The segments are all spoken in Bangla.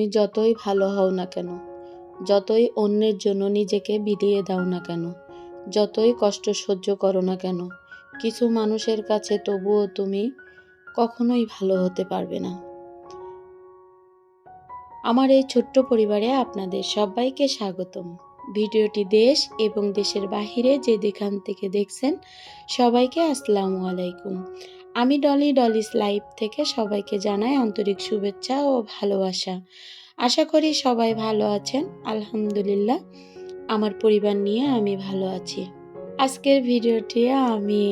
তুমি যতই ভালো হও না কেন, যতই অন্যের জন্য নিজেকে বিলিয়ে দাও না কেন, যতই কষ্ট সহ্য করো না কেন, কিছু মানুষের কাছে তবুও তুমি কখনোই ভালো হতে পারবে না। আমার এই ছোট্ট পরিবারে আপনাদের সবাইকে স্বাগতম। ভিডিওটি দেশ এবং দেশের বাহিরে যে যেখান থেকে দেখছেন সবাইকে আসসালামু আলাইকুম। আমি ডলিস লাইভ থেকে সবাইকে জানাই আন্তরিক শুভেচ্ছা ও ভালোবাসা। আশা করি সবাই ভালো আছেন। আলহামদুলিল্লাহ, আমার পরিবার নিয়ে আমি ভালো আছি। আজকের ভিডিওটি আমি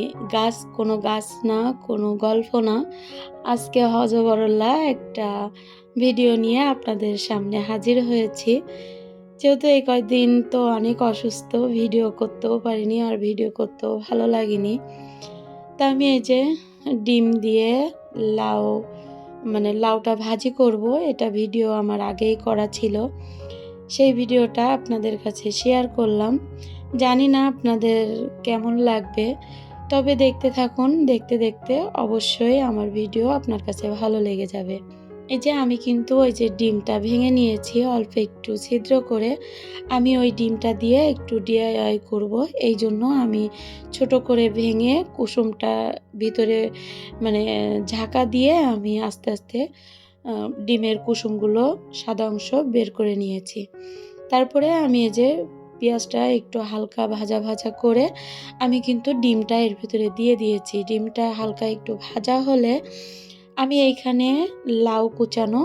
কোনো গাছ না, কোনো গল্প না, আজকে হজবরল্লাহ একটা ভিডিও নিয়ে আপনাদের সামনে হাজির হয়েছি। যেহেতু এই কয়েকদিন তো অনেক অসুস্থ, ভিডিও করতেও পারিনি আর ভিডিও করতেও ভালো লাগেনি। তা আমি এই যে ডিম দিয়ে লাউটা ভাজি করব, এটা ভিডিও আমার আগেই করা ছিল। সেই ভিডিওটা আপনাদের কাছে শেয়ার করলাম। জানি না আপনাদের কেমন লাগবে, তবে দেখতে থাকুন। দেখতে দেখতে অবশ্যই আমার ভিডিও আপনার কাছে ভালো লেগে যাবে। এই যে আমি কিন্তু ওই যে ডিমটা ভেঙে নিয়েছি অল্প একটু ছিদ্র করে। আমি ওই ডিমটা দিয়ে একটু DIY করব, এই জন্য আমি ছোট করে ভেঙে কুসুমটা ভিতরে ঝাঁকা দিয়ে আমি আস্তে আস্তে ডিমের কুসুমগুলো সাদা অংশ বের করে নিয়েছি। তারপরে আমি এই যে পেঁয়াজটা একটু হালকা ভাজা ভাজা করে আমি কিন্তু ডিমটা এর ভিতরে দিয়ে দিয়েছি। ডিমটা হালকা একটু ভাজা হলে আমি এইখানে লাউ কুচানো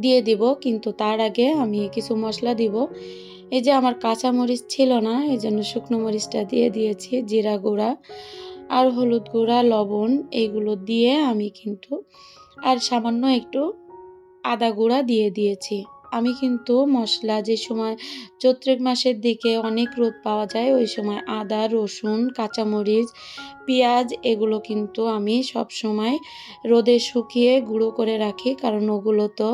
দিয়ে দিব, কিন্তু তার আগে আমি কিছু মশলা দিব। এই যে আমার কাঁচা মরিচ ছিল না, এই জন্য শুকনো মরিচটা দিয়ে দিয়েছি, জিরা গুঁড়া আর হলুদ গুঁড়া, লবণ এইগুলো দিয়ে আমি কিন্তু আর সামান্য একটু আদা গুঁড়া দিয়ে দিয়েছি। আমি কিন্তু মশলা যে সময় চৈত্র মাসের দিকে অনেক রোদ পাওয়া যায়, ওই সময় আদা, রসুন, কাঁচামরিচ, পেঁয়াজ এগুলো কিন্তু আমি সব সময় রোদে শুকিয়ে গুঁড়ো করে রাখি, কারণ ওগুলো তো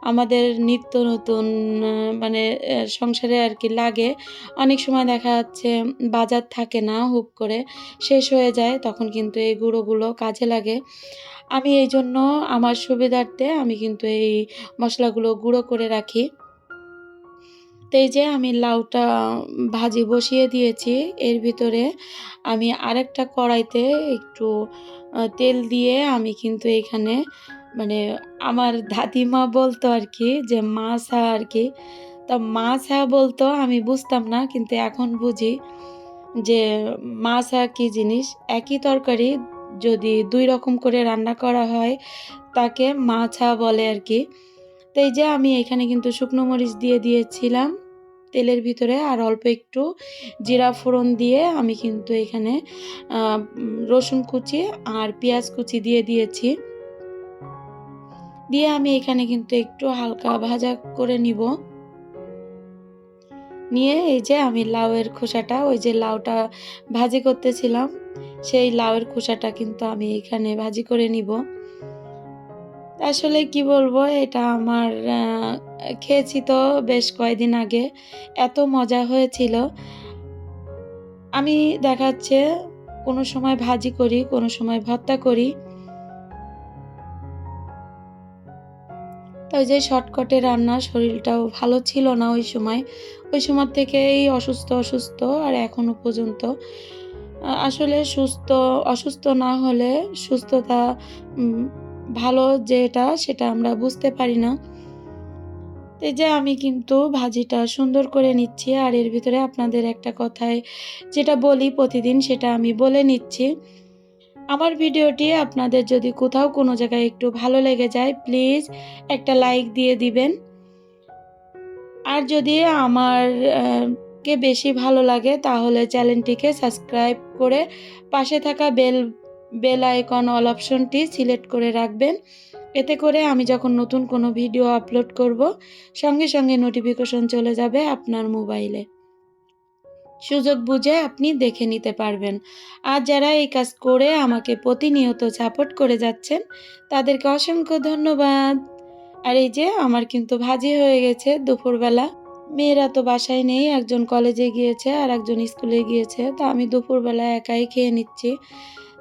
আমাদের নিত্য নতুন সংসারে আর কি লাগে। অনেক সময় দেখা যাচ্ছে বাজার থাকে না, হুপ করে শেষ হয়ে যায়, তখন কিন্তু এই গুঁড়োগুলো কাজে লাগে। আমি এই জন্য আমার সুবিধার্থে আমি কিন্তু এই মশলাগুলো গুঁড়ো করে রাখি। তো এই যে আমি লাউটা ভাজি বসিয়ে দিয়েছি, এর ভিতরে আমি আরেকটা কড়াইতে একটু তেল দিয়ে আমি কিন্তু এখানে আমার দাদিমা বলতো আর কি যে মাছা আর কি, তা মাছা বলতো, আমি বুঝতাম না, কিন্তু এখন বুঝি যে মাছা কি জিনিস। একই তরকারি যদি দুই রকম করে রান্না করা হয় তাকে মাছা বলে আর কি। তো এই যে আমি এখানে কিন্তু শুকনো মরিচ দিয়ে দিয়েছিলাম তেলের ভিতরে, আর অল্প একটু জিরা ফোড়ন দিয়ে আমি কিন্তু এখানে রসুন কুচি আর পেঁয়াজ কুচি দিয়ে দিয়েছি। দিয়ে আমি এখানে কিন্তু একটু হালকা ভাজা করে নিয়ে এই যে আমি লাউয়ের খোসাটা, ওই যে লাউটা ভাজি করতেছিলাম সেই লাউয়ের খোসাটা কিন্তু আমি এখানে ভাজি করে নিব। আসলে কি বলবো, এটা আমার খেয়েছি তো বেশ কয়েকদিন আগে, এত মজা হয়েছিল। আমি দেখাচ্ছে কোনো সময় ভাজি করি, কোনো সময় ভর্তা করি। তো ওই যে শর্টকাটে রান্না, শরীরটাও ভালো ছিল না ওই সময় থেকেই অসুস্থ আর এখনো পর্যন্ত। আসলে অসুস্থ না হলে সুস্থতা ভালো যেটা সেটা আমরা বুঝতে পারি না। এই যে আমি কিন্তু ভাজিটা সুন্দর করে নিচ্ছি, আর এর ভিতরে আপনাদের একটা কথায় যেটা বলি প্রতিদিন সেটা আমি বলে নিচ্ছি। আমার ভিডিওটি আপনাদের যদি কোথাও কোনো জায়গায় একটু ভালো লেগে যায়, প্লিজ একটা লাইক দিয়ে দিবেন। আর যদি আমার কে বেশি ভালো লাগে তাহলে চ্যানেলটিকে সাবস্ক্রাইব করে পাশে থাকা বেল আইকন অল অপশনটি সিলেক্ট করে রাখবেন। এতে করে আমি যখন নতুন কোনো ভিডিও আপলোড করব সঙ্গে সঙ্গে নোটিফিকেশন চলে যাবে আপনার মোবাইলে, সুযোগ বুঝে আপনি দেখে নিতে পারবেন। আর যারা এই কাজ করে আমাকে প্রতিনিয়ত সাপোর্ট করে যাচ্ছেন তাদেরকে অসংখ্য ধন্যবাদ। আর এই যে আমার কিন্তু ভাজি হয়ে গেছে দুপুরবেলা। মেয়েরা তো বাসায় নেই, একজন কলেজে গিয়েছে আর একজন স্কুলে গিয়েছে, তো আমি দুপুরবেলা একাই খেয়ে নিচ্ছি।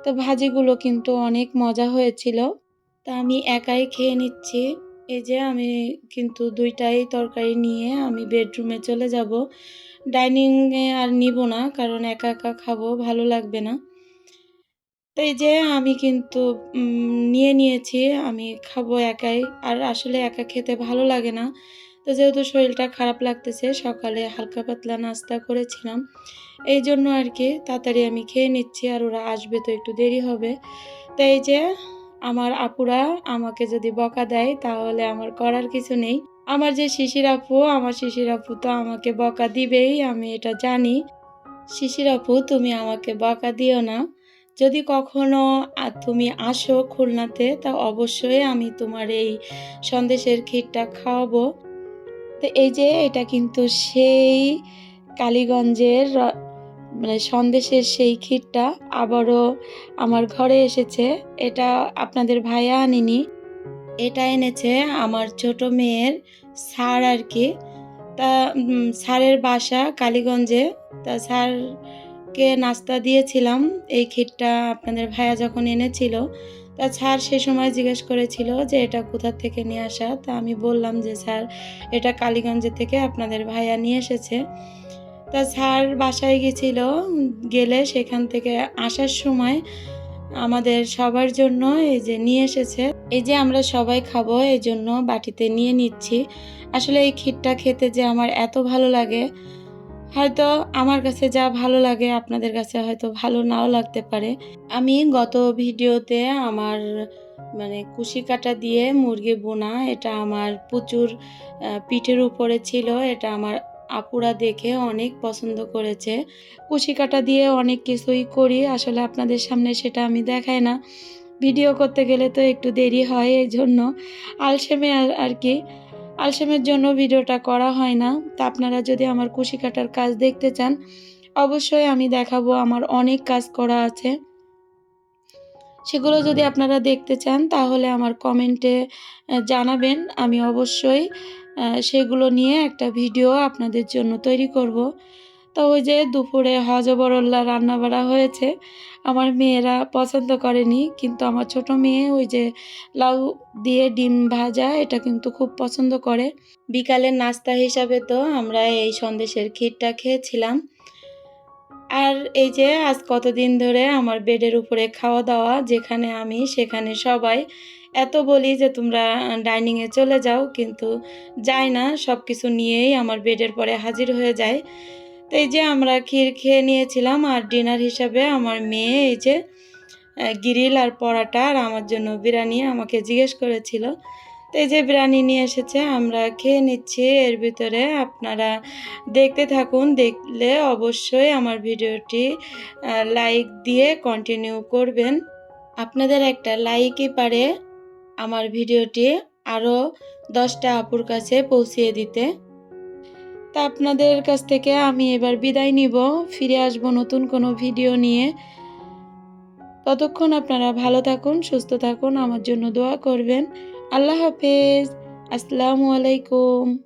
তো ভাজিগুলো কিন্তু অনেক মজা হয়েছিল, তা আমি একাই খেয়ে নিচ্ছি। এই যে আমি কিন্তু ২টাই তরকারি নিয়ে আমি বেডরুমে চলে যাব। ডাইনিংয়ে আর নিব না, কারণ একা, একা খাবো, ভালো লাগবে না। তো এই যে আমি কিন্তু নিয়ে নিয়েছি, আমি খাবো একাই। আর আসলে একা খেতে ভালো লাগে না। তো যেহেতু শরীরটা খারাপ লাগতেছে, সকালে হালকা পাতলা নাস্তা করেছিলাম। এইজন্য আরকি তাড়াতাড়ি আমি খেয়ে নিচ্ছি, আর ওরা আসবে তো একটু দেরি হবে। তো এই যে আমার আপুরা আমাকে যদি বকা দেয় তাহলে আমার করার কিছু নেই। আমার যে শিশির আপু, আমার শিশির আপু তো আমাকে বকা দিবেই, আমি এটা জানি। শিশির আপু, তুমি আমাকে বকা দিও না। যদি কখনো তুমি আসো খুলনাতে, তা অবশ্যই আমি তোমার এই সন্দেশের ক্ষীরটা খাওয়াবো। তো এই যে এটা কিন্তু সেই কালীগঞ্জের মানে সন্দেশের সেই ক্ষীরটা আবারও আমার ঘরে এসেছে। এটা আপনাদের ভাইয়া আনেনি। এটা এনেছে আমার ছোট মেয়ের স্যার আরকি। তা স্যারের বাসা কালীগঞ্জে। তা স্যারকে নাস্তা দিয়েছিলাম এই ক্ষীরটা আপনাদের ভাইয়া যখন এনেছিল। তা স্যার সে সময় জিজ্ঞেস করেছিল যে, "এটা কোথা থেকে নিয়ে আসা?" তা আমি বললাম যে, "স্যার, এটা কালীগঞ্জে থেকে আপনাদের ভাইয়া নিয়ে এসেছে।" তা স্যার বাসায় গেছিল। গেলে সেখান থেকে আসার সময় আমাদের সবার জন্য এই যে নিয়ে এসেছে। এই যে আমরা সবাই খাবো এজন্য বাটিতে নিয়ে নিচ্ছি। আসলে এই ক্ষীরটা খেতে যে আমার এত ভালো লাগে, হয়তো আমার কাছে যা ভালো লাগে আপনাদের কাছে হয়তো ভালো নাও লাগতে পারে। আমি গত ভিডিওতে আমার মানে কুশি কাঁটা দিয়ে মুরগি ভুনা, এটা আমার প্রচুর পিঠের উপরে ছিল। এটা আমার আপুরা দেখে অনেক পছন্দ করেছে। কুশি কাঁটা দিয়ে অনেক কিছুই করি। আসলে আপনাদের সামনে সেটা আমি দেখাই না। ভিডিও করতে গেলে তো একটু দেরি হয়, এজন্য আলসেমে আরকি। আলসেমের জন্য ভিডিওটা করা হয় না। তা আপনারা যদি আমার কুশি কাটার কাজ দেখতে চান, অবশ্যই আমি দেখাবো। আমার অনেক কাজ করা আছে। সেগুলো যদি আপনারা দেখতে চান তাহলে আমার কমেন্টে জানাবেন। আমি অবশ্যই সেগুলো নিয়ে একটা ভিডিও আপনাদের জন্য তৈরি করব। তো ওই যে দুপুরে হজবরল্লা রান্না বাড়া হয়েছে। আমার মেয়েরা পছন্দ করেনি। কিন্তু আমার ছোট মেয়ে ওই যে লাউ দিয়ে ডিম ভাজা এটা কিন্তু খুব পছন্দ করে। বিকালের নাস্তা হিসাবে তো আমরা এই সন্দেশের ক্ষীরটা খেয়েছিলাম। আর এই যে আজ কতদিন ধরে আমার বেডের উপরে খাওয়া-দাওয়া, যেখানে আমি সেখানে সবাই। এত বলি যে তোমরা ডাইনিংয়ে চলে যাও, কিন্তু যায় না। সবকিছু নিয়েই আমার বেডের পরে হাজির হয়ে যায়। তো এই যে আমরা ক্ষীর খেয়ে নিয়েছিলাম, আর ডিনার হিসাবে আমার মেয়ে এই যে গ্রিল আর পরাটা, আর আমার জন্য বিরিয়ানি আমাকে জিজ্ঞেস করেছিল। তো এই যে বিরিয়ানি নিয়ে এসেছে, আমরা খেয়ে নিচ্ছি। এর ভিতরে আপনারা দেখতে থাকুন। দেখলে অবশ্যই আমার ভিডিওটি লাইক দিয়ে কন্টিনিউ করবেন। আপনাদের একটা লাইকই পারে আমার ভিডিওটি আরও 10টা আপুর কাছে পৌঁছিয়ে দিতে। তা আপনাদের কাছ থেকে আমি এবার বিদায় নিব। ফিরে আসবো নতুন কোনো ভিডিও নিয়ে। ততক্ষণ আপনারা ভালো থাকুন, সুস্থ থাকুন, আমার জন্য দোয়া করবেন। আল্লাহ হাফেজ। আসসালামু আলাইকুম।